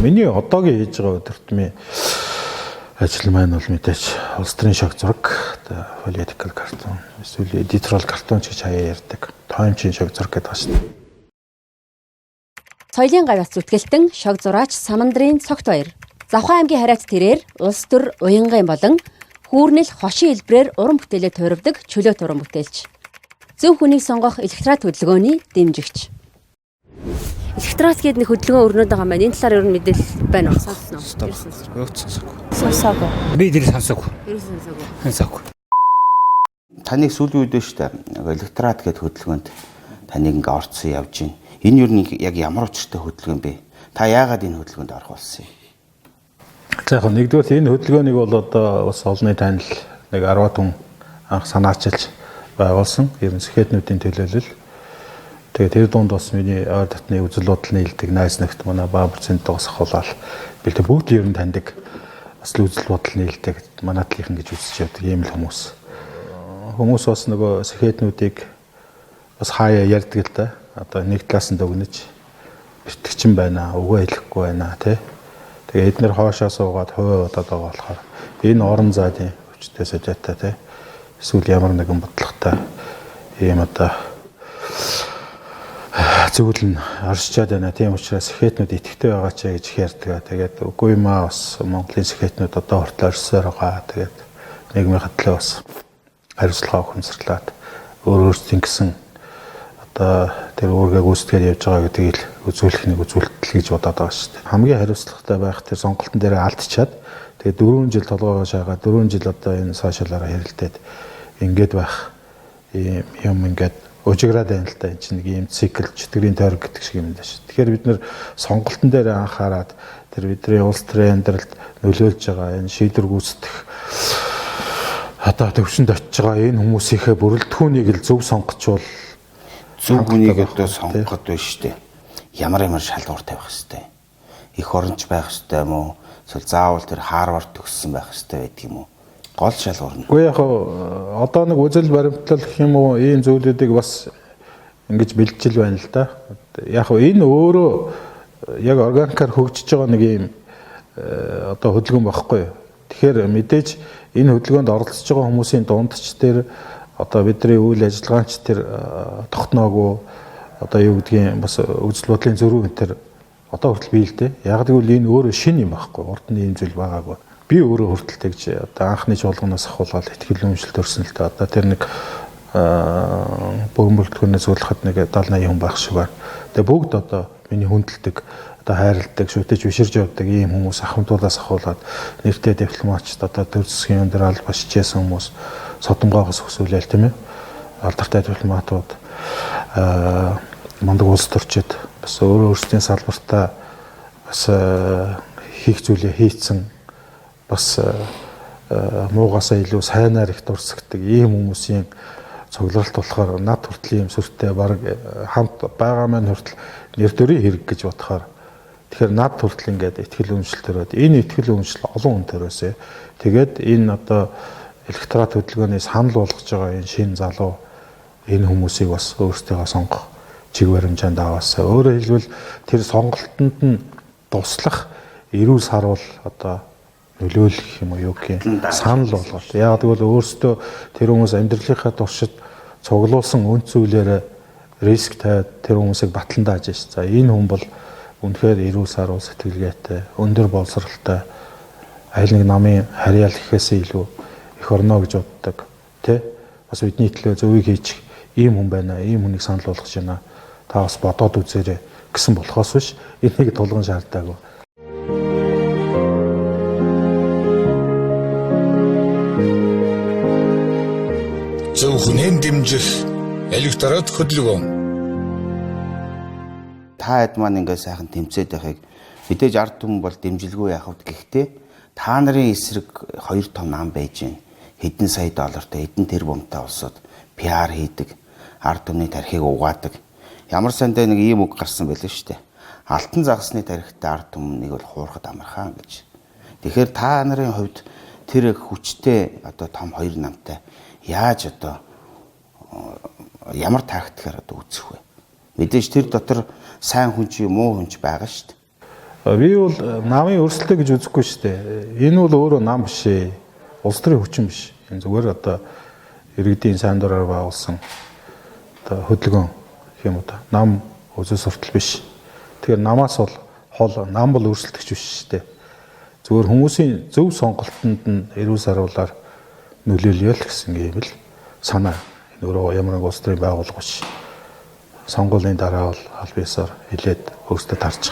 Миний одоогийн хийж байгаа өдөртмийн ажил маань бол мэдээж улс төрийн шог зураг, political картон, эсвэл editorial картон ч гэж хаяа ярьдаг. Таймчийн шог зураг гэдэг байна шүү дээ. Соёлын гавьяас зүтгэлтэн шог зураач Самандрын цогт баяр. Завхан аймгийн харайц тэрээр улс төр уянгын болон хүүрнэл хошин хэлбрээр уран бүтээлээ туурвдаг чөлөөт уран бүтээлч. Зөв хүнийг сонгох электорат хөдөлгөөний дэмжигч. Электорат гэдэг нэг хөдөлгөөн өрнөд байгаа маань энэ талаар ер нь мэдээлэл байна уу? Сонсноо. Сонсоогүй. Би тэр сонсоогүй. Сонсоогүй. Таныг сүүлийн үед шүү дээ. Электорат гэдэг хөдөлгөөнд таныг ингээ орцсон явж байна. Энэ юу нэг яг ямар учиртай хөдөлгөөн бэ? Та яагаад энэ хөдөлгөөнд орох болсон юм? За яг нэгдүгээр энэ хөдөлгөөнийг бол одоо бас олонний танил нэг 10 хүн анх санаачилж байгуулсан. Ер нь сэхэтнүүдийн төлөөлөл. Тэгээд тэр дунд бас миний ойр дотны үзэл бодол нийлдэг найз нөхд манай Баабар Цэндээс ахуулаад би тэг бүгд ер нь таньдаг. Бас л үзэл бодол нийлдэг манай талийнхан гэж үзэж явдаг ийм л хүмүүс. Хүмүүс бас нөгөө сэхэтнүүдийг бас хаяа ярьдаг л да. Одоо нэг талаас нь дүгнэж битгчин байна, үгээ хэлэхгүй байна тий. Тэгээ эднэр хоошоо суугаад хувиа удаад байгаа болохоор энэ орон зайдын хүчтэй сэжэтэй тий. Эсвэл ямар нэгэн бодлоготой ийм одоо зүйл нь оршичаад байна. Тийм учраас сэхэтнүүд итгэвтэй байгаа ч гэж ярьдаг. Тэгээд үгүй юм аа бас Монголын сэхэтнүүд одоо хүртэл оршсоор байгаа. Тэгээд нийгмийн хатлаа бас хариуцлага ухамсарлаад өөрсдийн гэсэн одоо тэр үүргээ гүйцэтгээд явж байгаа гэдгийг үзүүлэх нэг үзүүлэлт гэж бодоод байгаа шүү дээ. Хамгийн хариуцлагатай байх тэр сонголтын дээр алдчихад тэгээд 4 жил толгоогоо шаагаад 4 жил одоо энэ сошиалаараа хэрэлдээд ингээд байх юм ингээд өжиграад байна л да. Энд чинь нэг ийм цикл чөтгөрийн тойрог гэдэг шиг юм даа шүү. Тэгэхээр бид нэр сонголтын дээр анхаарад тэр бидний улс төрийн амьдралд нөлөөлж байгаа энэ шийдвэр гүйцэтгэх одоо төвшөнд очиж байгаа энэ хүмүүсийнхээ бүрэлдэхүүнийг л зөв сонгочвол зөв хүнийг одоо сонгоход байна шүү дээ. Ямар шалгуур тавих хэвтэй. Их оронч байх хэвтэй юм уу? Эсвэл заавал тэр Харвард төгссөн байх хэвтэй байдаг юм уу? Гол шалгуур нь. Гэхдээ яг одоо нэг үзэл баримтлал гэх юм уу ийм зүйлүүдийг бас ингэж бэлдэж байна л да. Яг энэ өөрөө яг органикаар хөгжиж байгаа нэг ийм одоо хөдөлгөөн байхгүй юу. Тэгэхээр мэдээж энэ хөдөлгөөнд оролцож байгаа хүмүүсийн дундч тэр одоо бидний үйл ажиллагаанч тэр тогтноогүй одоо юу гэдгийг бас үзэл бодлын зөрүү энэ тэр одоо хүртэл бий л дээ. Яг гэвэл энэ өөрөө шинэ юм байхгүй. Урд нь ийм зүйл байгаагүй. Би өөрөө хүртэл тэгж одоо анхны чуулганаас ахуулаад ихтгэл үнэмшилт өрсөн л та одоо тэр нэг богино бүрэлдэхүүнээс зөвлөхөд нэг 70-80 хүн байх шиг байна. Тэгээ бүгд одоо миний хүндэлдэг одоо хайрладаг шүтэж биширж явдаг ийм хүмүүс ахмадуулаас ахуулаад нэртэй дипломатчд одоо төр засгийн өндөр албан шижсэн хүмүүс содомгоогоос өсвөлээл тийм ээ. Алдартай дипломатууд мундаг улс төрчид бас өөрсдийн салбартаа бас хийх зүйлээ хийцэн бас муугасаа илүү сайнаар их дурсагдаг ийм хүмүүсийн цугларалт болохоор над хүртэл ийм сүртэй баг хамт байгаа маань хүртэл нэр төрийн хэрэг гэж бодохоор тэгэхээр над хүртэл ингээд ихтгэл үнэмшил төрөөд энэ ихтгэл үнэмшил олон хүн төрөөсэй. Тэгээд энэ одоо электорат хөдөлгөөний санал болгож байгаа энэ шинэ залуу энэ хүмүүсийг бас өөрсдөө сонгох чиг баримжаанд аваасаа. Өөрөөр хэлбэл тэр сонголтонд нь туслах эрүүл сарвал одоо нөлөөлөх юм уу юу гэх юм санал болгоод. Яг тэгвэл өөрсдөө тэр хүмүүс амьдралынхаа туршид цуглуулсан үн зүйлээрээ риск тавиад тэр хүмүүсийг батлан дааж шээ. За энэ хүн бол үнэхээр эрүүл сарвал сэтгэлгээтэй, өндөр боловсралтай аль нэг намын харьяал гэхээсээ илүү их орно гэж боддог. Тэ? Бас бидний төлөө зөвийг хийчих ийм хүн байна. Ийм хүнийг санал болгож байна. Та бас бодоод үзээрэй гэсэн болохоос биш энийг тулгын шаардаагүй. Зөв хүнээ дэмжих электорат хөдөлгөөн. Та хэд маань ингээ сайхан тэмцээд байхыг мэдээж ард түмэн бол дэмжилгүй яахвд гэхдээ та нарын эсрэг 2 том нам байж гин хэдэн сая доллартай хэдэн тэрбумтай улсууд PR хийдэг ард түмний тархийг угаадаг ямар сандаа нэг ийм үг гарсан байлээ шүү дээ. Алтан загасны тархитай ард түмнийг бол хуурахад амархан гэж. Тэгэхээр та нарын хувьд тэр хүчтэй одоо том 2 намтай яаж одоо ямар тактикаар одоо үүсэх вэ? Мэдээж тэр дотор сайн хүн чи муу хүн ч байгаа шүү дээ. Би бол намын өрсөлдөө гэж үзэхгүй шүү дээ. Энэ бол өөрөө нам биш ээ. Улс төрийн хүчин биш. Энэ зүгээр одоо иргэдийн сайн дураар байгуулсан одоо хөдөлгөөн гэх юм уу та. Нам үзэл суртал биш. Тэгэхээр намаас бол хол нам бол өрсөлдөгч биш шүү дээ. Зүгээр хүмүүсийн зөв сонголтонд нь эрүүл саруулаар нөлөөлөё л гэсэн юм л санаа. Энэ өөрөө ямар нэг улс төрийн байгууллага биш. Сонгуулийн дараа бол аль биесээр хилээд өөрсдөө тарж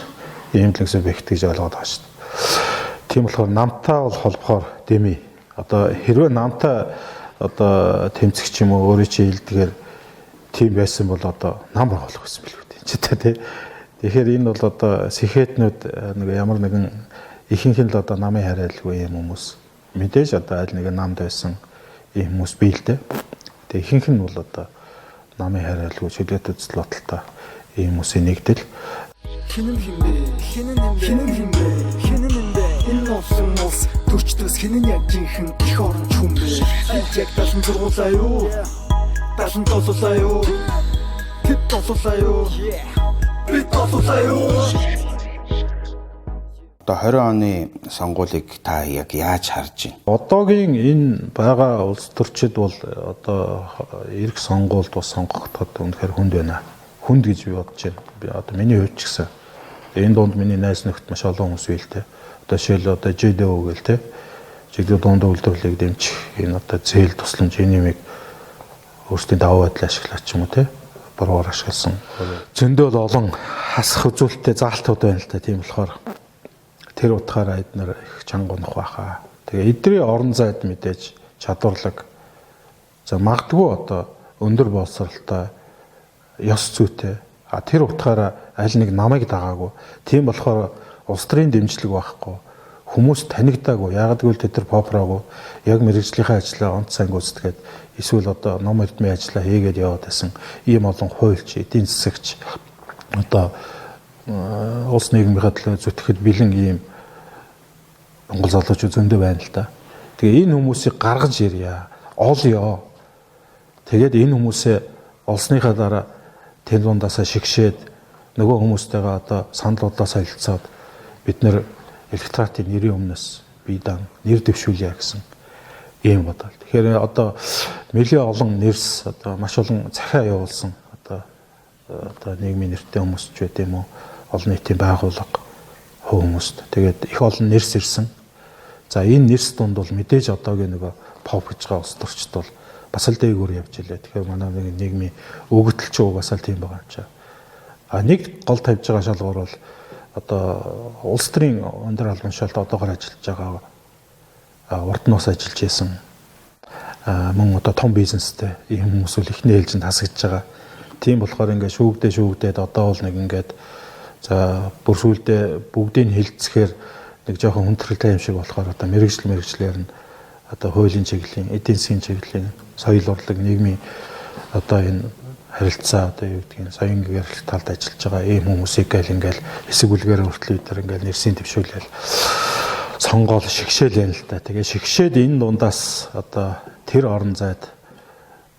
ийм л гэсэн бэгт гэж ойлгоод байгаа шүү дээ. Тийм болохоор намтай бол холбохоор дэмий. Одоо хэрвээ намтай одоо тэмцэх юм уу өөрийн чинь хэлдгээр тийм байсан бол одоо нам байгуулах байсан билүү дээ. Тэ. Тэгэхээр энэ бол одоо сэхэтнүүд нэг ямар нэгэн ихэнх нь л одоо намын хараалгүй юм хүмүүс. Мэдээж одоо аль нэгэн намд байсан ийм хүмүүс бий л дээ. Тэгээ ихэнх нь бол одоо намын хараалгүй чөлөөт үзэл бодолтой ийм хүмүүсийн нэгдэл. Хинэн химбэ энэ усан ус төрчдөөс хинэн яг жинхэн их оронч хүн бэ яг талан зургуулаа юу талан толуулаа юу тэд толуулаа юу би толуулаа юу. Одоо 20 оны сонгуулийг та яг яаж харж байна? Одоогийн энэ байгаа улс төрчид бол одоо эрх сонгуульд бас сонгогдоход үнэхээр хүнд байна. Хүнд гэж би бодож байна. Би одоо миний хувьд ч гэсэн энэ дунд миний найз нөхд маш олон хүмүүс байл те. Одоо жишээл одоо ЖДО гэл те. ЖДО дунд үйлдвэрлэлийг дэмжих энэ одоо зээл тусламж энэ юмыг өөрсдийн даваа байдлаа ашиглаж ч юм уу те. Буруугаар ашигласан. Зөндөл олон хасах үзүүлэлттэй заалтууд байна л та. Тийм болохоор тэр утгаараа эднэр их чанга унах байхаа. Тэгээ эдний орон зайд мэдээж чадварлаг. За магадгүй одоо өндөр боловсралтай ёс зүйтэй. Тэр утгаараа аль нэг намайг дагаагүй. Тийм болохоор улс төрийн дэмжлэг байхгүй. Хүмүүс танигдаагүй. Яагаад гэвэл тэд нар попраагүй. Яг мэрэгжлийнхээ ажлаа онц сайн гүйцэтгээд эсвэл одоо ном эрдмийн ажлаа хийгээд яваад байсан ийм олон хуульч, эдийн засагч одоо улс нийгмийн төлөө зүтгэхэд бэлэн ийм Монгол залуучууд зөндөө байна л да. Тэгээ энэ хүмүүсийг гаргаж ирье. Олё. Тэгээд энэ хүмүүсээ олсныхаа дараа тэн дундаасаа шигшээд нөгөө хүмүүстэйгээ одоо саналуудлаа солилцоод бид нэр электоратын нэрийн өмнөөс бие дан нэр дэвшүүлье гэсэн ийм бодол. Тэгэхээр одоо нэлээд олон нэрс одоо маш олон захиа явуулсан одоо нийгмийн нэртэй хүмүүс ч байт юм уу олон нийтийн байгууллага хүмүүст тэгээд их олон нэрс ирсэн. За энэ нэрс дунд бол мэдээж одоогийн нөгөө pop гэж байгаа улс төрчд бол бас л дээгүүр явж илээ. Тэгэхээр манай нийгмийн өгөгдөл ч бас л тийм байгаа юм чаа. Нэг гол тавьж байгаа шалгуур бол одоо улс төрийн өндөр албан тушаалд одоогоор ажиллаж байгаа урд нь бас ажиллаж исэн мөн одоо том бизнестэй ийм хүмүүс үл ихний ээлжинд хасагдж байгаа. Тийм болохоор ингээд шүүгдээд одоо бол нэг ингээд за бүр сүүлдээ бүгдийг хилцэхээр нэг жоохон хүндрэлтэй юм шиг болохоор одоо мэрэгжлэр нь одоо хуулийн чиглэлийн, эдийн засгийн чиглэлийн, соёл урлаг, нийгмийн одоо энэ харилцаа одоо юу гэдгийг соён гэрэл талд ажиллаж байгаа ийм хүмүүсийг ингээл хэсэг үлгээр хүртэл бид ингээл нэрсийн төвшүүлэл сонгоол шигшээл байна л да. Тэгээ шигшээд энэ дундаас одоо тэр орон зайд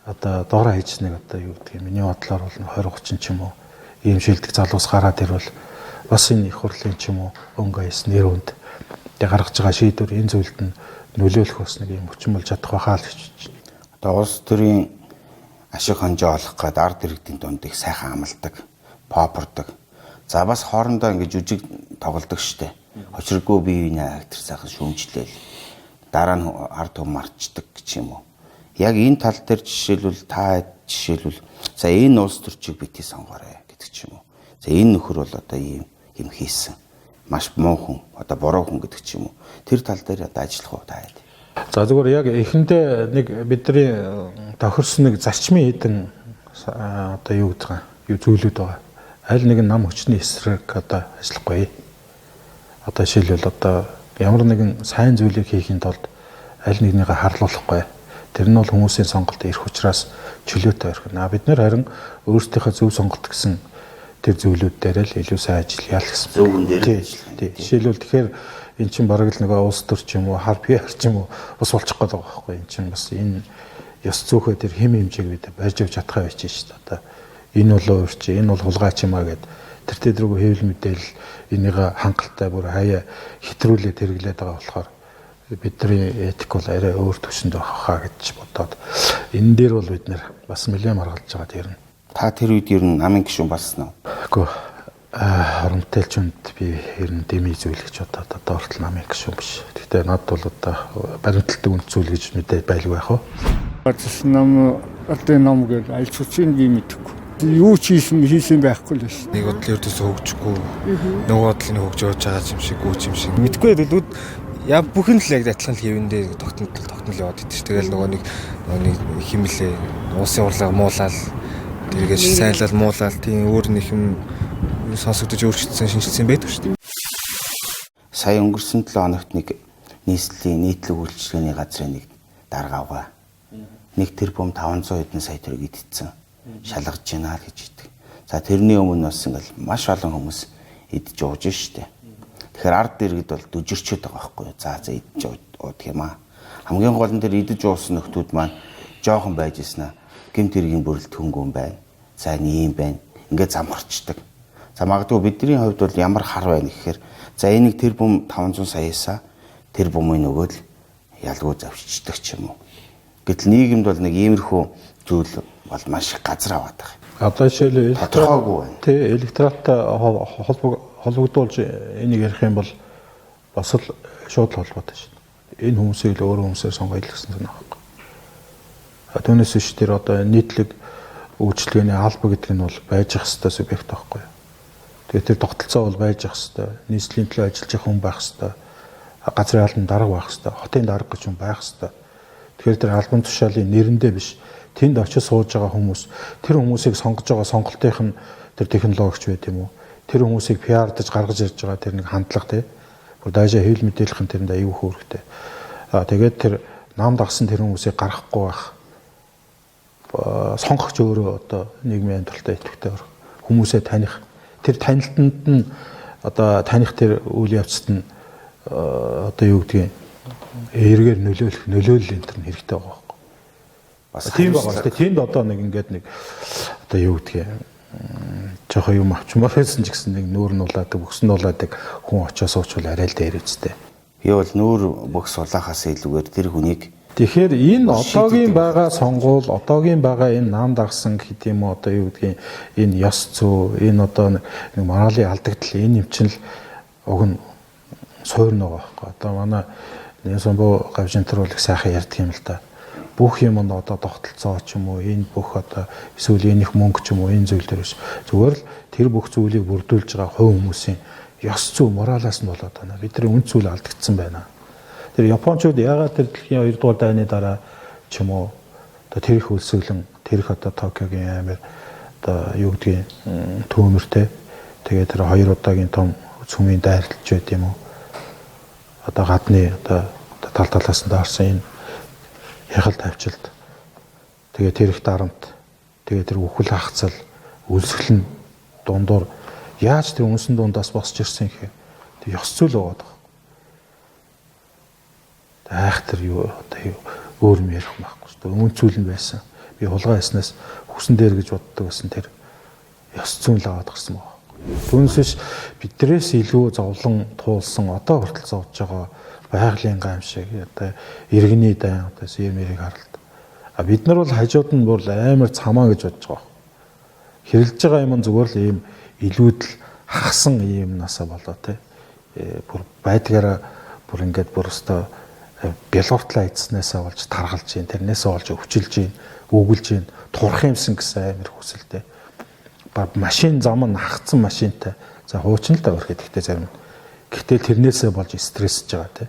одоо дор хаяж нэг одоо юу гэдгийг миний бодлоор бол 20-30 ч юм уу ийм шилдэг залуус гараад ирвэл бас энэ их хурлын ч юм уу өнгө яс нэр үнд гаргаж байгаа шийдвэр энэ зүйлд нь нөлөөлөх бас нэг юм хүчин болж чадах байхаа л гэж байна. Одоо улс төрийн ашиг хонжоо олох гээд ард иргэдийн дунд их сайхан амлдаг, попордог. За бас хоорондоо ингэж үжиг тоглодог штэ. Очиргүй бие биенээ актер сайхан шүүмжлээл. Дараа нь ард түмэн марчдаг гэж юм уу. Яг энэ тал дээр жишээлбэл за энэ улс төрчийг битгий сонгоорой гэдэг ч юм уу. За энэ нөхөр бол одоо ийм юм хийсэн. Маш муу хүн, одоо буруу хүн гэдэг ч юм уу. Тэр тал дээр одоо ажиллах уу таад. За зүгээр яг эхэндээ нэг бидний тохирсон нэг зарчмын хэдэн одоо юу гэдэг юм зүйлүүд байгаа. Аль нэгэн нам хүчний эсрэг одоо ажиллахгүй. Одоо жишээлбэл одоо ямар нэгэн сайн зүйлийг хийхин тулд аль нэгнийгээ харлуулахгүй. Тэр нь бол хүмүүсийн сонголт ирэх учраас чөлөөтэй орхино. Бид нэр харин өөрсдийнхөө зөв сонголт гэсэн тэр зүйлүүд дээр л илүү сайн ажиллая л гэсэн. Зөвхөн дээр ажиллая. Жишээлбэл тэгэхээр эн чинь бараг л нэг улс төр ч юм уу, хар PR ч юм уу бас болчих гээд байгаа байхгүй. Эн чинь бас энэ ёс зүйхөө тэр хэм хэмжээг бид барьж авч чадхаа байж шээ. Одоо энэ бол өөрч, энэ бол хулгайч юм аа гэд тэр тэдрүүг хэвлэл мэдээлэл энийг хангалттай бүр хаяа хэтрүүлээд хэрэглээд байгаа болохоор бидний этик бол арай өөр төвшөнд байх хаа гэж бодоод энэ дээр бол бид нэр бас нэлээд маргалж байгаа тэр нь. Та тэр үед ер нь намын гишүүн болсон уу? Үгүй оромтэлчунд би ер нь дэмий зүйл гэж бодоод одоо хүртэл намын гишүүн биш. Гэхдээ над бол одоо баримталдаг үнд зүйл гэж мэдээ байлгүй яах вэ? Батс нам одоо ном гэж аль цуцын би мэдэхгүй. Юу ч хийсэн байхгүй л байсан. Нэг бодлын өрдөөс хөгжихгүй нөгөө бодлын хөгж явж байгаа юм шиг гүйч юм шиг. Мэдгүй дүүд яа бүхэн л яг адилхан хэвэндээ тогтнол яваад идэв ш. Тэгэл нөгөө нэг химэлээ уусын урлага муулаад тэргээл сайлал муулаад тийм өөр нэг юм сонсогдож өөрчлөгдсөн шинжилсэн байдаг ш. Сая өнгөрсөн 7 хоногт нэг нийслэлийн нийтлэг үйлчилгээний газрын нэг дарга авгаа. 1 тэрбум 500 хэдэн сая төгрөг идсэн. Шалгаж гинэ гэж хэлдэг. За тэрний өмнө бас ингээл маш олон хүмүүс идж ууж штэ. Тэгэхээр ард иргэд бол дүжирчээд байгаа байхгүй юу? За идж уудаг юм аа. Хамгийн гол нь тэр идж уусан нөхдүүд маань жоохон байж ирсэн аа. Гэмт хэргийн бүрэлд хөнгөн байна. За ийм байна. Ингээд замхарчдаг. За магадгүй бидний хувьд бол ямар хар байна гэхээр за энийг тэрбум 500 саяасаа тэрбумын нөгөөд ялгуу завчдаг ч юм уу. Гэтэл нийгэмд бол нэг иймэрхүү зүйл бол маш их газар аваад байгаа. Одоо жишээлбэл тодорхойгүй байна. Тэ электораттай холбогдуулж энийг ярих юм бол бас л шууд холбоотой шин. Энэ хүмүүсийг л өөр хүмүүсээр сонгоё гэсэн зүйл байна. Түүнээс биш тэр одоо нийтлэг үйлчлэгээний алба гэдэг нь бол байж ах хэвээр субъект байхгүй юу. Тэгээд тэр тогтолцоо бол байж ах хэвээр, нийслэлийн төлөө ажиллаж явах хүн байх хэвээр, газрын албан дарга байх хэвээр, хотын дарга гэж хүн байх хэвээр. Тэгэхээр тэр албан тушаалын нэрэндээ биш тэнд очиж сууж байгаа хүмүүс тэр хүмүүсийг сонгож байгаа сонголтынх нь тэр технологич байт юм уу? Тэр хүмүүсийг пиардаж гаргаж ирж байгаа тэр нэг хандлага тий. Бүр дайжаа хэвлэл мэдээлэх нь тэрэнд аюу хөөрхтэй. Тэгээд тэр нам дагсан тэр хүмүүсийг гаргахгүй байх. Сонгогч өөрөө одоо нийгмийн амьдралтай идэвхтэй хүмүүсээ таних тэр танилтанд нь одоо таних тэр үйл явцад нь одоо юу гэдгийг эргээр нөлөөлөл энэ төр нь хэрэгтэй байгаа байхгүй. Бас тийм байгаа. Тэнд одоо нэг ингээд нэг одоо юу гэдгийг жоохон юм авчмаар байсан ч гэсэн нэг нүүр нь улаадаг, бүкс нь улаадаг хүн очиос уучвал арай л дээр үстэй. Би бол нүүр бүкс улаахаас илүүгээр тэр хүнийг тэгэхээр энэ одоогийн байгаа сонгуул, одоогийн байгаа энэ нам дагсан гэдэг юм одоо юу гэдгийг энэ ёс зүй, энэ одоо нэг моралын алдагдал энэ юм чинь л уг нь суурна байгаа байхгүй. Одоо манай Нэмсомбо гавжинтар бол их сайхан ярьдаг юм л да. Бүх юм нь одоо тогтолцоо ч юм уу, энэ бүх одоо эсвэл энэ их мөнгө ч юм уу энэ зүйл дээр биш. Зүгээр л тэр бүх зүйлийг бүрдүүлж байгаа хувь хүмүүсийн ёс зүй, моралаас нь болоод байна. Бидний үн цэвэр алдагдсан байна. Тэр Япончууд яагаад тэр дэлхийн 2 дугаар дайны дараа ч юм уу одоо тэр их өлсөглөн тэр их одоо Токиогийн аймаг одоо юу гэдгийг төөмөртэй тэгээд тэр 2 удаагийн том цөмийн дайралтж байт юм уу одоо гадны одоо тал талаас нь даарсан энэ яхал тавьчилт тэгээд тэр их дарамт тэгээд тэр үхэл хагцал өлсгөл нь дундуур яаж тэр үнсэн дундаас босч ирсэн гэхээр тэр ёс зүй л байгаа. Айхтар юу одоо өөр юм ярих байхгүй шүү дээ. Өмнө зүйл нь байсан. Би хулгай яснаас хүсэн дээр гэж боддог байсан тэр ёс зүйн л аваад гарсан байна. Түүнээс бидрээс илүү зовлон туулсан одоо хүртэл зовж байгаа байгалийн гам шиг одоо иргэний дан одоо сэрмэрийг харалт. Бид нар бол хажууд нь бүр амар цамаа гэж бодож байгаа. Хэрэлж байгаа юм зүгээр л ийм илүүдл хагсан юмнасаа болоо те. Бүр байдгаараа бүр ингээд бүр өстой бялууртлаа эцснээсээ болж таргалж гин тэрнээсээ болж өвчилж гин өгүүлж гин турах юмсан гэсэн амар хүсэлтэй машин зам нь хагцсан машинтай за хуучин л та өрхөд ихтэй зарим гэхдээ тэрнээсээ болж стрессж байгаа те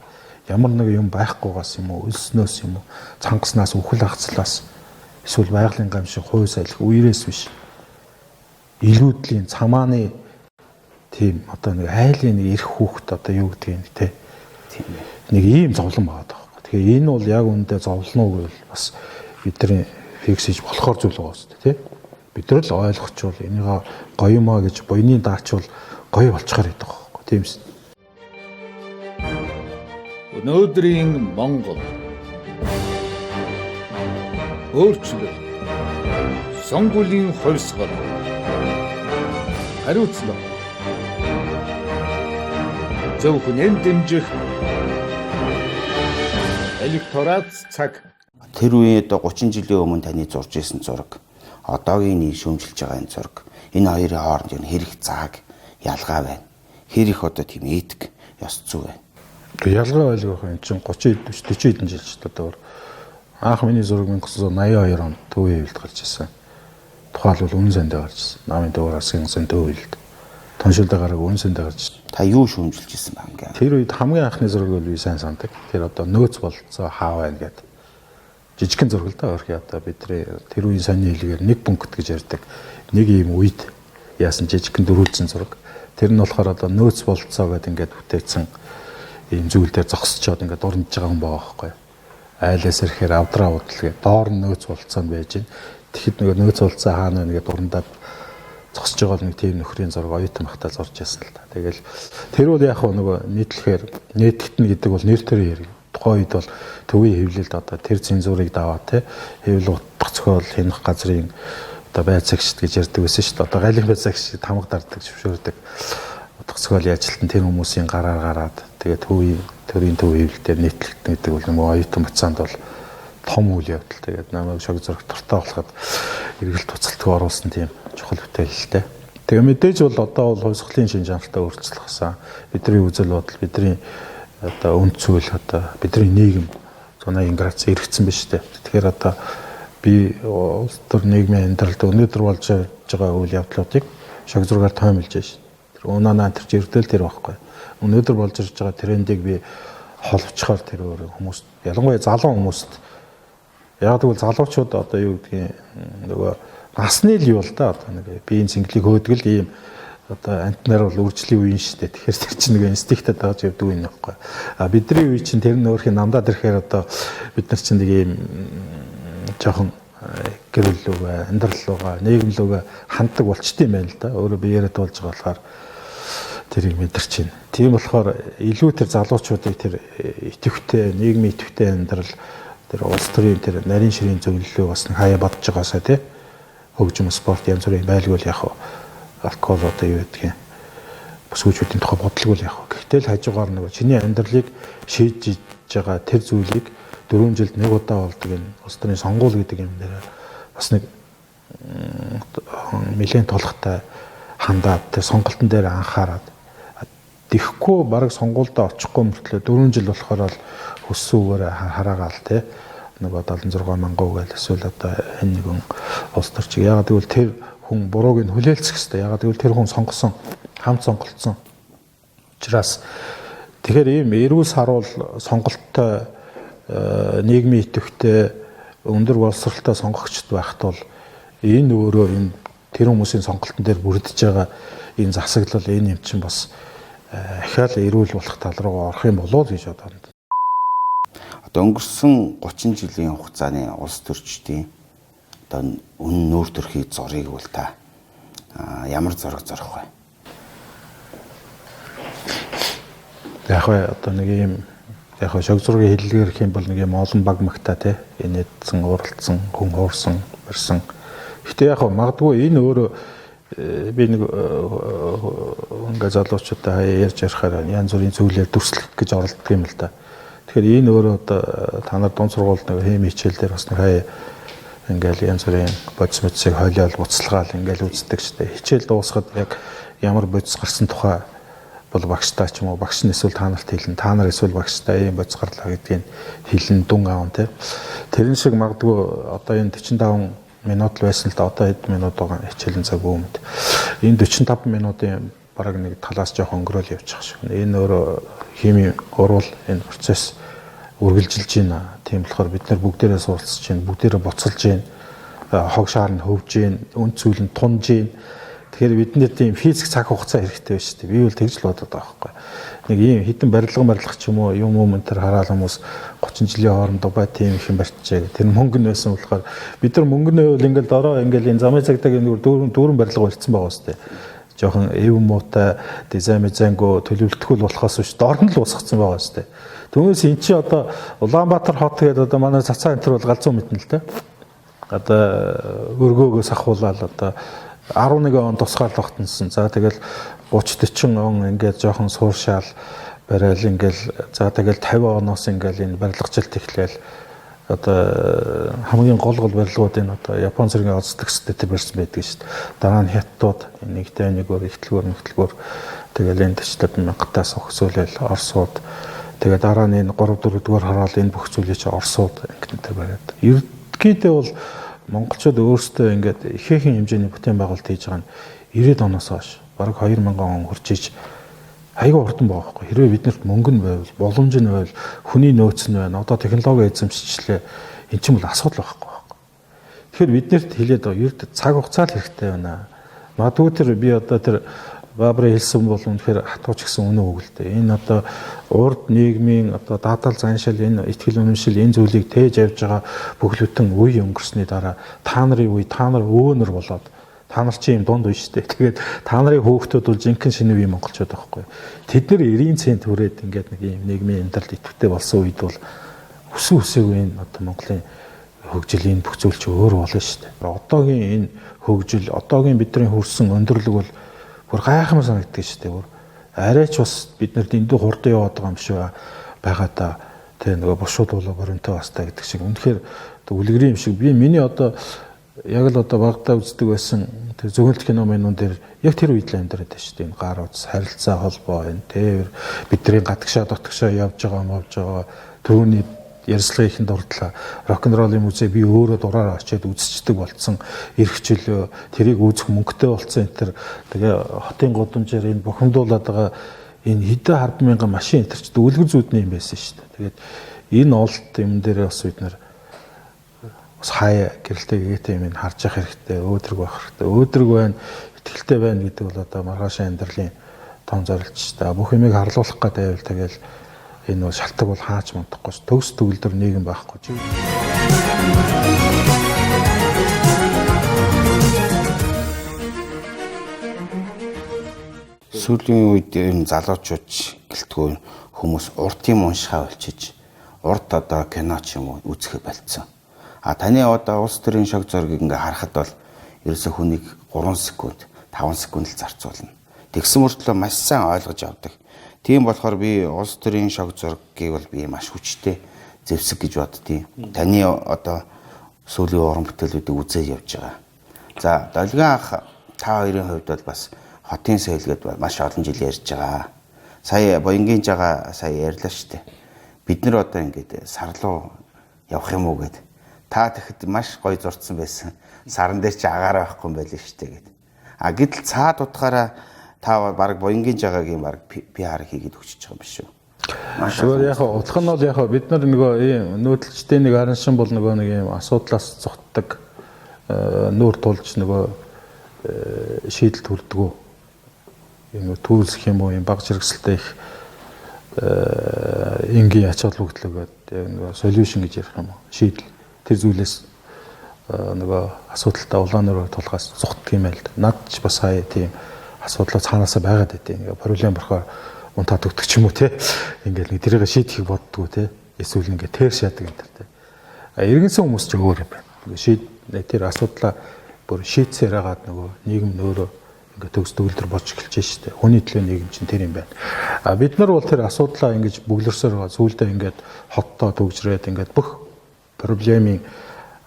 ямар нэг юм байхгүйгаас юм уу өлснөөс юм уу цангаснаас үхэл хагцлаас эсвэл байгалийн гам шиг хой салхи үерээс биш илүүдлийн цамааны тийм одоо нэг айлын нэг эрх хүүхэд одоо юу гэдгийг те нэг ийм зовлон байгаа даа. Тэгэхээр энэ бол яг үүндээ зовлон уу гэвэл бас бидний фиксэж болохоор зүйл байгаа шүү дээ, тий? Бид нар л ойлгочвол энийг гоё юмаа гэж буйны даачвал гоё болчихоор байдаг байхгүй тийм шүү. Өнөөдрийн Монгол өөрчлөлт сонгуулийн хувьсгал хариуцлаа. Зөв хүнээр дэмжих электорат цаг. Тэр үеийн одоо 30 жилийн өмнө таны зурж исэн зураг, одоогийн нэг шүүмжилж байгаа энэ зураг, энэ хоёрын хооронд юу хэрэг зааг ялгаа байна. Хэр их одоо тийм этик ёс зүй байна. Ялгаа ойлгох юм чинь 30 40 хэдэн жил ч одоо анх миний зураг 1982 онд төвийн хэвлэлд гарч ирсэн. Тухайлбал үнэн сандаа гарч ирсэн. Намын дуураас гинсэн төвийн хэвлэлд. Тоншилдоо гараг үнэн сандаа гарч ирсэн. Та юу шүүмжилж исэн бэ ингээ? Тэр үед хамгийн анхны зураг бол би сайн сандаг. Тэр одоо нөөц болцоо хаа байна гэдэг. Жижигхэн зураг л да өөрхий одоо бидний тэр үеийн сонины хэлгээр нэг пункт гэж ярьдаг. Нэг ийм үед яасан жижигхэн дөрүүлсэн зураг. Тэр нь болохоор одоо нөөц болцоо гэдэг ингээд бүтээсэн ийм зүйл дээр зогсчоод ингээд дурнж байгаа хүн байгаа байхгүй. Айлаас ирэхээр авдраа удалгээ доор нь нөөц болцоо нь байж гин. Тэгэхэд нөгөө нөөц болцоо хаана вэ гэдэг дурандаад зогсож байгаа нэг тийм нөхрийн зураг оюутан багтаа зурж яасан л та. Тэгэл тэр бол яг нөгөө нийтлэхээр нээтгэтэн гэдэг бол нэр төрийн хэрэг. Тухайн үед бол төвийн хэвлэлд одоо тэр цензурыг даваа те хэвлэл утгах зохиол хянах газрын одоо байцаагчд гэж ярьдаг байсан шүү дээ. Одоо галын байцаагч тамга дарддаг зөвшөөрдөг. Утгах зохиолын ажилтан тэр хүмүүсийн гараар гараад тэгээд төрийн төв хэвлэлээр нийтлэгдэн гэдэг бол нөгөө оюутан бацаанд бол том үйл явдал. Тэгээд намайг шог зураг дуртай болоход эргэлт туцалтыг оруулсан тийм чухал бүтээлтэй. Тэгээ мэдээж бол одоо бол хувьсгалын шин чанартай өөрчлөлт гасан. Бидний үзэл бодол, бидний одоо үнд зүйл одоо бидний нийгэм 180 градус эргэцсэн биз дээ. Тэгэхээр одоо би улс төр нийгмийн амьдралд өнөөдөр болж байгаа үйл явдлуудыг шог зургаар тоомлж байна. Тэр унаанаа тэр жирдэл тэр байхгүй. Өнөөдөр болж ирж байгаа трендийг би холбочхоор тэр өөр хүмүүст ялангуяа залуу хүмүүст яг тэгвэл залуучууд одоо юу гэдгийг нөгөө насны л юу л да одоо нэг биеийн цэнгэлийг хөөдгөл ийм одоо антнаар бол үржлийн үеийн шүү дээ. Тэгэхээр тэр чинь нэг инстинктэд дааж явдаг үе нөхгүй. А бидний үе чинь тэр нь өөрхийн намдаад ирэхээр одоо бид нар чинь нэг ийм жоохон гэрэл рүүгээ, амьдрал руугаа, нийгэм рүүгээ ханддаг болчтой юм байна л да. Өөрөө биеэрээ туулж байгаа болохоор тэрийг мэдэрч байна. Тийм болохоор илүү тэр залуучуудыг тэр идэвхтэй, нийгмийн идэвхтэй амьдрал тэр улс төрийн тэр нарийн ширийн зөвлөлөө бас хаяа бодож байгаасаа тий хөгжим спорт янз бүрийн байлгүй л яг алкогол одоо юу гэдгийг бүсгүүчүүдийн тухай бодлого л яг. Гэхдээ л хажуугаар нэг чиний амьдралыг шийдэж байгаа тэр зүйлийг 4 жилд нэг удаа болдог энэ улс төрийн сонгуул гэдэг юм дээр бас нэг нэлээд тулахтай хандаад тэр сонголтын дээр анхаарад тэхгүй бараг сонгуульдаа очихгүй мөртлөө 4 жил болохоор л хүссүүгээр хараагаал те нөгөө 76 мянган үгээл эсвэл одоо энэ нэгэн улс төрчиг ягаад гэвэл тэр хүн бурууг нь хүлээлцэх хэрэгтэй. Ягаад гэвэл тэр хүн сонгосон, хамт сонголцсон. Учираас тэгэхээр ийм эрүүл саруул сонголттой нийгмийн идэвхтэй өндөр боловсралтай сонгогчд байхад бол энэ өөрөө энэ тэр хүмүүсийн сонголтын дээр бүрдэж байгаа энэ засаглал энэ юм чинь бас ахаал эрүүл болох тал руу орох юм болов уу гэж бодоод. Одоо өнгөрсөн 30 жилийн хугацааны улс төрчдийн одоо үнэн нүүр төрхий зургийг бол та ямар зураг зорих вэ? Яг одоо нэг юм яг шог зургийн хэллэгээр их юм бол нэг юм олон баг магтаа тий инээдсэн, уралдсан, хүн хуурсан, барьсан. Гэтэ яг магадгүй энэ өөрөө би нэг ингээ залуучуудаа ярьж ярихаар янз бүрийн зүйлээр дүрслэх гэж оролддог юм л да. Тэгэхээр энэ өөрөө одоо та нар дунд сургуульд нэг хэм хичээл дээр бас нэг хаяа ингээл янз бүрийн бодис мэдсийг хойлол буцалгаал ингээл үздэг ч гэдэг. Хичээл дуусахад яг ямар бодис гарсан тухай бол багштай ч юм уу багш нь эсвэл та нарт хэлнэ. Та нар эсвэл багштай ийм бодис гарлаа гэдгийг хэлнэ дүн аав тий. Тэрэн шиг магадгүй одоо энэ 45 минут л байсан л да одоо хэд минут байгаа хичээлийн цаг өмнөд. Энэ 45 минутын бараг нэг талаас жоох өнгөрөөл явчих шиг. Энэ өөрөө химийн урвал энэ процесс үргэлжилж байна. Тийм болохоор бид нар бүгдээрээ суралцж байна, бүгдээрээ буцалж байна. Хог шаар нь хөвж байна, үнд зүйл нь тунж байна. Тэгэхээр биднээр тийм физик цаг хугацаа хэрэгтэй байна шүү дээ. Би бол тэгж л бодоод байгаа байхгүй. Нэг ийм хитэн барилга ч юм уу юм тэр хараал хүмүүс 30 жилийн хооронд Дубай тийм их юм барьчихжээ. Тэр мөнгө нь байсан болохоор бид нар мөнгөний бол ингээл дороо ингээл энэ замын цагтаа дүүрэн барилга барьсан байгаа шүү дээ. Жохон эв муутай дизайн мизангу төлөвлөлтгөл болохоос биш доор нь л усгацсан байгаа шүү дээ. Түүнээс эн чинь одоо Улаанбаатар хот гэдэг одоо манай цацаа энтер бол галзуу мэднэ л дээ. Одоо өргөөгөөс ахуулаад одоо 11 он тусгаал тогтносон. За тэгэл 30-40 он ингээд жоохон сууршаал барайл ингээл за тэгэл 50 оноос ингээл энэ барилгажилт эхлээл одоо хамгийн гол барилгуудын одоо Япон зэргийн олзлогстой барьсан байдаг шүү дээ. Дараа нь хятадууд нэгтэй нэгөөр ихтлгөөр тэгэл энэ төчлөд 1000-аас өгсөөлөл Оросууд тэгээ дараа нь энэ 3-4-р хороол энэ бүх зүйлийг чи Оросууд ингээнтэй бариад. Ердөөдөө бол монголчууд өөрсдөө ингээд ихээхэн хэмжээний бүтээн байгуулалт хийж байгаа нь 90-ад оноос хойш бараг 2000 он хүрч иж айгүй хурдан байгаа байхгүй. Хэрвээ биднэрт мөнгө нь байвал, боломж нь байвал, хүний нөөц нь байна. Одоо технологи эзэмшчихлээ. Эн чинь бол асуудал байхгүй. Тэгэхээр биднэрт хэлээд байгаа ердөө цаг хугацаа л хэрэгтэй байна. Магадгүй тэр би одоо тэр Баабрын хэлсэн бол үнэхээр хатууч гэсэн үнэ үг л дээ. Энэ одоо урд нийгмийн одоо даатгал заншил, энэ ихтгэл үнэмшил, энэ зүйлийг тээж явж байгаа бүх бүтэн үе өнгөрсний дараа та нарын үе, та нар өөнөр болоод та нар чи юм дунд үе шүү дээ. Тэгээд та нарын хүүхдүүд бол жинхэнэ шинэ үеийн монголчууд байхгүй. Тэд нэр 90 цент хүрээд ингээд нэг юм нийгмийн амьдралд идэвхтэй болсон үед бол өсөн өсөөгүй энэ одоо Монголын хөгжлийн бүх зүйл чи өөр болно шүү дээ. Одоогийн энэ хөгжил, одоогийн бидний хүрсэн өндөрлөг бол бүр гайхамшиг санагддаг шүү дээ. Бүр арайч бас бид нар дэндүү хурдан яваад байгаа юм шиг байгаа да. Тэгээ нөгөө бушууд болоо боронтой баста гэдэг шиг. Үнэхээр үлгэрийн юм шиг. Миний одоо яг л одоо багтаа үздэг байсан тэр зөвхөн кино минь дээр яг тэр үед л амьдраад байна шүү дээ. Энэ гар утас, харилцаа холбоо, энэ тээр бидний гадагшаа дотгошоо явж байгаа түүний ярьцлагын ихэнд дурдлаа. Рок-н-роллын музей би өөрөө дураараа очиад үзчихдэг болцсон. Ирэх чөлөө тэрийг үзэх мөнгөтэй болцсон энэ тэр тэгээ хотын гудамжаар энэ бухимдуулаад байгаа энэ хэдэн 100000 машин энэ ч үлгэр зүйдний юм байсан шүү дээ. Тэгээд энэ олд юм дээр бас бид нар бас хаяа гэрэлтэй гээтэй юм харж явах хэрэгтэй, өөдрөг байх хэрэгтэй. Өөдрөг байна, итгэлтэй байна гэдэг бол одоо маргаашаа амьдралын том зорилт шүү дээ. Бүх юмыг харлуулах гэдэг байвал тэгэл энэ бол шалтгаан бол хаач мандахгүй төгс төгөлдөр нийгэм байхгүй чи. Сүүлийн үед энэ залуучууд гэлтгүй хүмүүс урт юм уншихаа болчиж урт одоо кино ч юм уу үзэхэ болцсон. А таны одоо улс төрийн шог зургийг ингээ харахад бол ерөөсө хүнийг 3 секунд, 5 секунд л зарцуулна. Тэгсэн мөртлөө маш сайн ойлгож авдаг. Тийм болохоор би улс төрийн шог зургийг бол би маш хүчтэй зэвсэг гэж боддتي. Таны одоо сүүлийн уран бүтээлүүдийг үзэж явж байгаа. За, Долгион ах та хоёрын хувьд бол бас хотын соёлгээд маш олон жил ярьж байгаа. Сая Боингийн жагаа сая ярьлаа шүү дээ. Бид нар одоо ингээд сар руу явах юм уу гэд. Та тэгэхэд маш гоё зурцсан байсан. Саран дээр чи агаараа байхгүй юм байл шүү дээ гэд. А гэтэл цаад утгаараа та баг Боингийн жагаагийн баг PR хийгээд өгчөж байгаа юм биш үү? Зүгээр яг утга нь бол яг бид нар нөгөө ийм нүүдэлчтэй нэг харин шин бол нөгөө нэг ийм асуудлаас зогтдаг нүүр тулж нөгөө шийдэл төрдгөө. Ийм түүлс гэх юм уу ийм баг зэрэгсэлтэй их энгийн ач холбогдлогод нөгөө solution гэж ярих юм уу? Шийдэл тэр зүйлээс нөгөө асуудалтай улаанаар тулгаас зогтдаг юм байл. Над ч бас хаяа тийм асуудал цаанаасаа байгаад байдیں۔ Ингээ проблем болохоор унтаад өгдөг ч юм уу те. Ингээл нэг тэрийг шийдэхийг боддгоо те. Эсвэл ингээ тэр шаадаг энэ те. Иргэнсэн хүмүүс ч өөр юм байна. Ингээ тэр асуудлаа бүр шийдсээр хагаад нөгөө нийгэм нөөрөө ингээ төгс төгөлдөр болж эхэлж штэ. Хүний төлөө нийгэм чинь тэр юм байна. А бид нар бол тэр асуудлаа ингэж бүглэрсээр байгаа. Сүүлдээ ингээд хоттоо төгжрээд ингээд бүх проблемын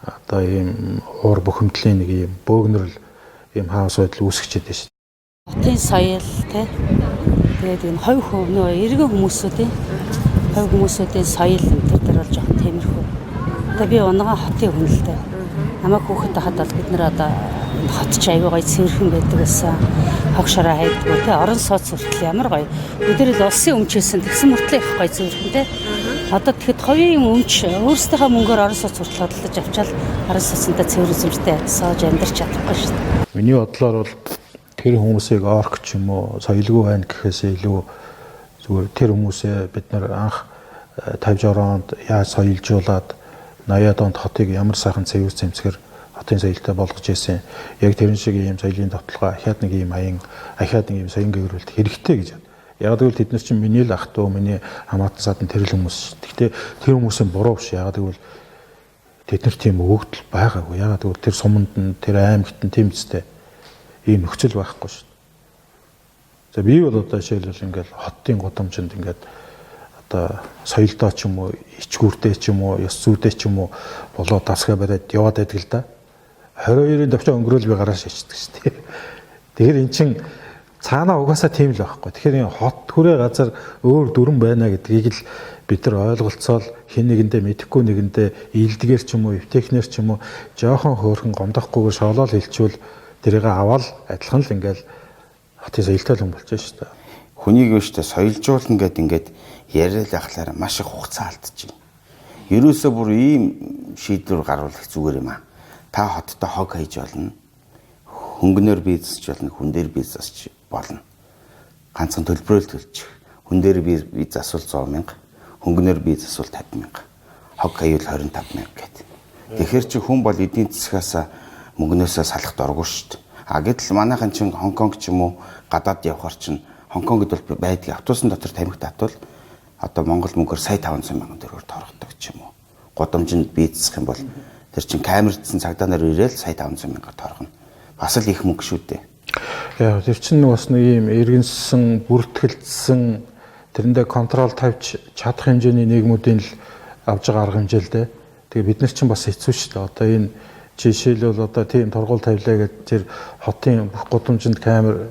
одоо ийм уур бухимдлын нэг ийм бөөгнөрл ийм хаос байдал үүсгэж байдаг штэ. Хотын соёл тий. Тэгээд энэ хувь нөө иргэн хүмүүсүүдийн хувь хүмүүсүүдийн соёл энэ төр бол жоохон темирхүү. Одоо би унагаа хотын хүн л дээ. Намайг хүүхэд тахад бол бид нар одоо хот ч аягүй гоё цэвэрхэн байдаг байсан. Хогшороо хайддаг тий. Орон сууц хүртэл ямар гоё. Өдөр л улсын өмчөөсөн тэгсэн мөртлөө их гоё цэвэрхэн тий. Одоо тэгэхэд хувийн өмч өөрсдийнхөө мөнгөөр орон сууц хүртэл хөдөлж авчаал орон сууцтай цэвэр үзэмжтэй сууж амьдарч чадахгүй шүү дээ. Миний бодлоор бол тэр хүмүүсийг орк ч юм уу соёлгүй байна гэхээс илүү зүгээр тэр хүмүүсээ бид нар анх 50-60 онд яаж соёлжуулаад 80-аад онд хотыг ямар сайхан цэвэр цэмцгэр хотын соёлтой болгож ирсэн. Яг тэрэн шиг ийм соёлын товтлогоо ахаад нэг ийм аян ахаад нэг ийм соён гэрүүлэлт хэрэгтэй гэж байна. Яг гэвэл тэд нар чинь миний л ах トゥ миний хамаатан садан тэр л хүмүүс. Гэхдээ тэр хүмүүсийн буруу биш. Яг гэвэл тэд нар тийм өгөгдөл байгаагүй. Яг гэвэл тэр суманд нь тэр аймагт нь тийм үстэй. ийм нөхцөл байхгүй шүү дээ. За би бол одоо жишээлбэл ингээл хотын гудамжинд ингээд одоо соёлдоо ч юм уу, ичгүүртэй ч юм уу, ёс зүйтэй ч юм уу болоо дасгаа бариад яваад байдаг л да. 22-ын давчаа өнгөрөөл би гараа шийддэг шүү дээ. Тэгэхээр эн чин цаанаа угаасаа тийм л байхгүй. Тэгэхээр энэ хот хүрээ газар өөр дүрэн байна гэдгийг л бид нар ойлголцоол хин нэгэндээ мэдэхгүй нэгэндээ ийдгээр ч юм уу, эвтехнэр ч юм уу жоохон хөөрхөн гомдохгүйгээр шоолол хэлчүүл тэрийг аваад адилхан л ингээл хотын соёлтой хүн болж шүү дээ. Хүнийг юу штэ соёлжуулна ингээд яриад ахлаараа маш их хугацаа алдчих. Ерөөсөө бүр ийм шийдвэр гаргуулах зүгээр юм аа. Та хоттой хог хийж болно. Хөнгөнөр бизнесч болно, хүн дээр бизнесч болно. Ганцхан төлбөрөөл төлчих. Хүн дээр бизнес асуул 100,000, хөнгөнөр бизнес асуул 50,000. Хог хаяул 25,000 гэдэг. Тэгэхээр чи хүн бол эдийн засгаас мөнгнөөсөө салах дурггүй шүү дээ. А гэтэл манайхан чин Хонконг ч юм уу гадаад явхаар чин Хонконгд бол байдаг автобусын дотор тамхи татвал одоо Монгол мөнгөөр сая 500 мянган төгрөгөөр торгодог ч юм уу. Годомжинд бизнесх юм бол тэр чин камердсан цагдаа нар ирээл сая 500 мянгаар торгоно. Бас л их мөнгө шүү дээ. Яа, тэр чин бас нэг юм иргэнсэн, бүртгэлдсэн тэрэндээ контрол тавьж чадах хэмжээний нийгмүүдийн л авж байгаа арга хэмжээ л дээ. Тэгээ бид нар чинь бас хэцүү шүү дээ. Одоо энэ жишээлбэл одоо тийм торгуул тавилаа гэдэг тэр хотын бүх гудамжинд камер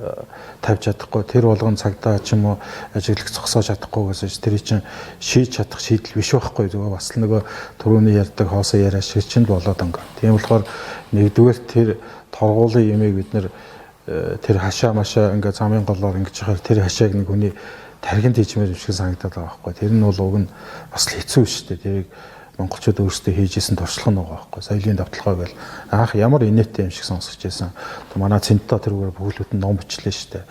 тавьж чадахгүй, тэр болгон цагдаа ч юм уу ажиглагч зогсоож чадахгүй гэсэн тэр чинь шийдэж чадах шийдэл биш байхгүй зүгээр бас л нөгөө түрүүний ярьдаг хоосоо яриа шиг чинь болоод өнгө. Тийм болохоор нэгдүгээр тэр торгуулын ямиг бид нэр тэр хашаа машаа ингээ замын голоор ингэж яхаар тэр хашааг нэг хүний тархинд хийчмээр юм шиг санагдаад байгаа байхгүй. Тэр нь бол уг нь бас л хэцүү шүү дээ. Тэрийг монголчууд өөрсдөө хийжсэн туршлага нь байгаа байхгүй. Соёлын давталгаа гэл анх ямар инээдтэй юм шиг сонсож байсан. Манай цэнтта тэрүүгээр бүхлүүд нь ном бичлээ шүү дээ.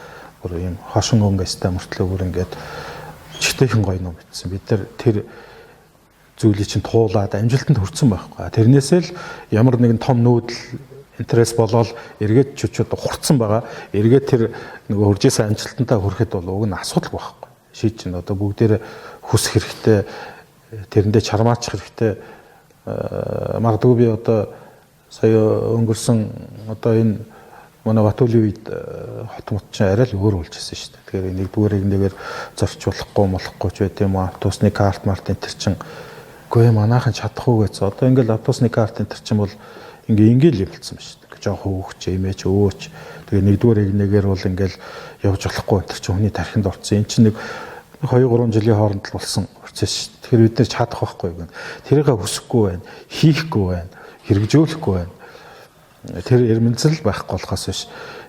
Бүр ийм хошин өнгөстэй мөртлөө бүр ингээд чигтэйхэн гоё ном бичсэн. Бид нар тэр зүйлийг чинь туулаад амжилтанд хүрсэн байхгүй. Тэрнээсээ л ямар нэгэн том нүүдэл интерес болоод эргээд чөчөд хурцсан байгаа. Эргээд тэр нөгөө хуржсэн амжилтантаа хүрэхэд бол уг нь асуудал байхгүй. Шийд чинь одоо бүгдээр хүсэх хэрэгтэй, тэрэндээ чармаач хэрэгтэй. Магадгүй би одоо сая өнгөрсөн одоо энэ манай Батүлийн үед хот мот чинь арай л өөр болж ирсэн шүү дээ. Тэгэхээр нэгдүгээр нэгнээр зорч болохгүй ч байт юм аа. Автобусны карт март энэ төр чинь үгүй манайхан чадахгүй гэсэн. Одоо ингээл автобусны карт энэ төр чинь бол ингээл явуулсан ба шүү дээ. Жоох хөөгч, имэж, өөч. Тэгээ нэгдүгээр нэгнээр бол ингээл явж болохгүй энэ чинь хүний тархинд орсон. Энд чинь нэг 2-3 жилийн хооронд л болсон процесс шүү дээ. Тэгэхээр бид нэр чадах байхгүй юм. Тэрийг хүсэхгүй байна, хийхгүй байна, хэрэгжүүлэхгүй байна. Тэр эрмэлзэл байхгүй болохоос биш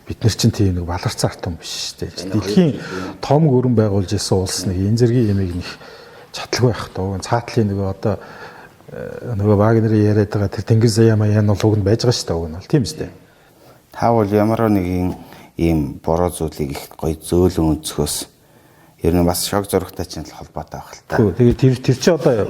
бид нар чинь тийм нэг баларцсан арт юм биш шүү дээ. Дэлхийн том гүрэн байгуулж ирсэн улс нэг энэ зэргийн ямиг нэг чадлагүй байх тоо. Цаатлын нөгөө одоо нөгөө Вагнерийн яриад байгаа тэр Тэнгис Заяамаян бол уг нь байж байгаа шүү дээ. Уг нь бол тийм шүү дээ. Та бол ямар нэгэн ийм буруу зүйлийг их гоё зөөлөн өнцгөөс ер нь бас шог зөрөгтэй чинь холбоотой байх л та. Тэгээ тэр чи одоо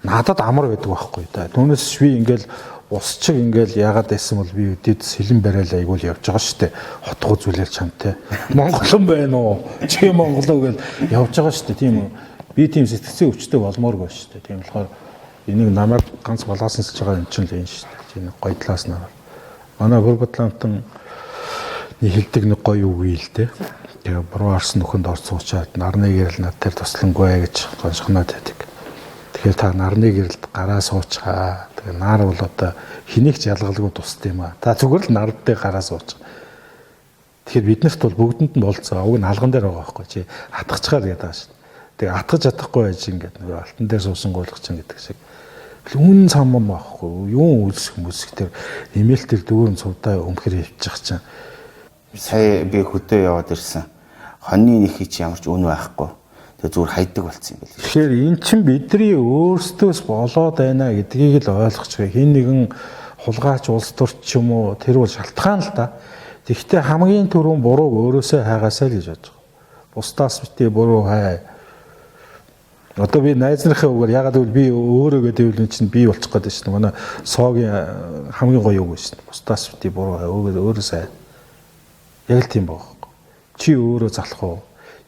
надад амар байдаг байхгүй да. Түүнээс би ингээл ус чиг ингээл яагаад байсан бол би өдөөд сэлэн барайл айгуул явж байгаа шүү дээ. Хотгоо зүйлэр чамтай. Монголон байна уу? Чи Монголоо гэл явж байгаа шүү дээ. Тийм үү? Би тийм сэтгцэн өвчтэй болмооргүй шүү дээ. Тийм болохоор энийг намайг ганц балаасансж байгаа юм чинь л энэ шүү дээ. Тийм гоё талаас нь. Манай Хөрбатлантан хэлдэг нэг гоё үг юм л дээ. Тэгээ буруу арсан нөхөнд орцуучаад нарны гэрэл над тэр туслангүй гэж гоншгоноод байдаг. Тэгэхээр та нарны гэрэлд гараа суучгаа. Тэгээ нар бол одоо хэнийг ч ялгалгүй тусд юм аа. Та зүгээр л нардтай гараа сууч. Тэгэхээр биднэрт бол бүгдэнд нь болцоо. Уг нь алган дээр байгаа байхгүй чи хатгачгаар гэдэг байгаа шүү. Тэгээ хатгаж чадахгүй байж ингээд нэг алтан дээр суусан гуйлах чинь гэдэг шиг. Үн цам юм байхгүй. Юун үлсэх мүсэх тэр имэйл тэр дүүрэн цувдаа өмхөр явчих чинь. Сая би хөдөө яваад ирсэн. Хоньны нэг хий чи ямар ч үн байхгүй. Тэгээ зүгээр хайдаг болсон юм байл. Тэгэхээр эн чин бидний өөрсдөөс болоод байна гэдгийг л ойлгож байгаа. Хин нэгэн хулгайч улс төрч ч юм уу тэр бол шалтгаан л да. Тэгэхдээ хамгийн түрүүн бурууг өөрөөсөө хайгаасаа л гэж бодож байгаа. Бусдаас битээ буруу хай. Одоо би найз нарын үгээр ягаад гэвэл би өөрөө гэдэг нь чинь би болчих гээд байна шүү дээ. Манай соогийн хамгийн гоё үг шүү дээ. Бусдаас битээ буруу хай. Өөрөөсөө яг л тийм байгаа. Чи өөрөө залах уу?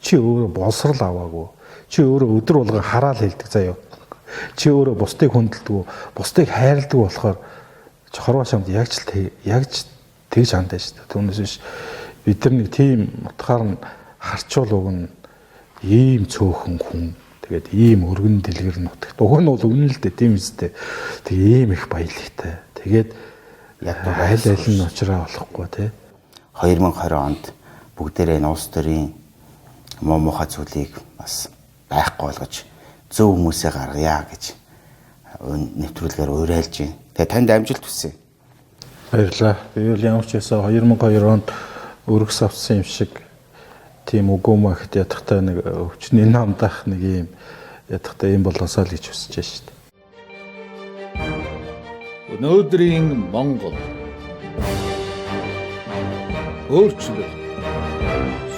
Чи өөрөө боловсрал аваагүй. Чи өөрөө өдөр болгон хараал хэлдэг заяа. Чи өөрөө бусдыг хүндэлдэг, бусдыг хайрладаг болохоор хорвоо шамд ягч тэгж хандаа шүү дээ. Түүнээс биш бид нар нэг тийм утгаар нь харчвал уг нь ийм цөөхөн хүн тэгээд ийм өргөн дэлгэр нутагт уг нь бол үнэн л дээ тийм үстэй. Тэг ийм их баялагтай. Тэгээд аль аль нь уучраа болохгүй тий. 2020 онд бүгдээрээ улс төрийн муу мухай зүйлийг бас байхгүй болгож зөв хүмүүсээ гаргая гэж нэвтрүүлгээр уриалж байна. Тэгээ танд амжилт хүсье. Баярлалаа. Би бол ямар ч байсан 2002 онд өргөс авсан юм шиг тийм үгөөмөгт ядахтай нэг өвчний намдах нэг юм ядахтай юм болоосаа л гэж хүсэж байна шүү дээ. Өнөөдрийн Монгол өөрчлөлт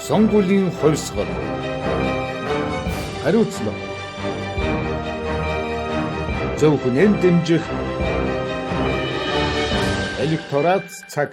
сонгуулийн хувьсгал хариуцлага зөв хүнэн дэмжих электорат цаг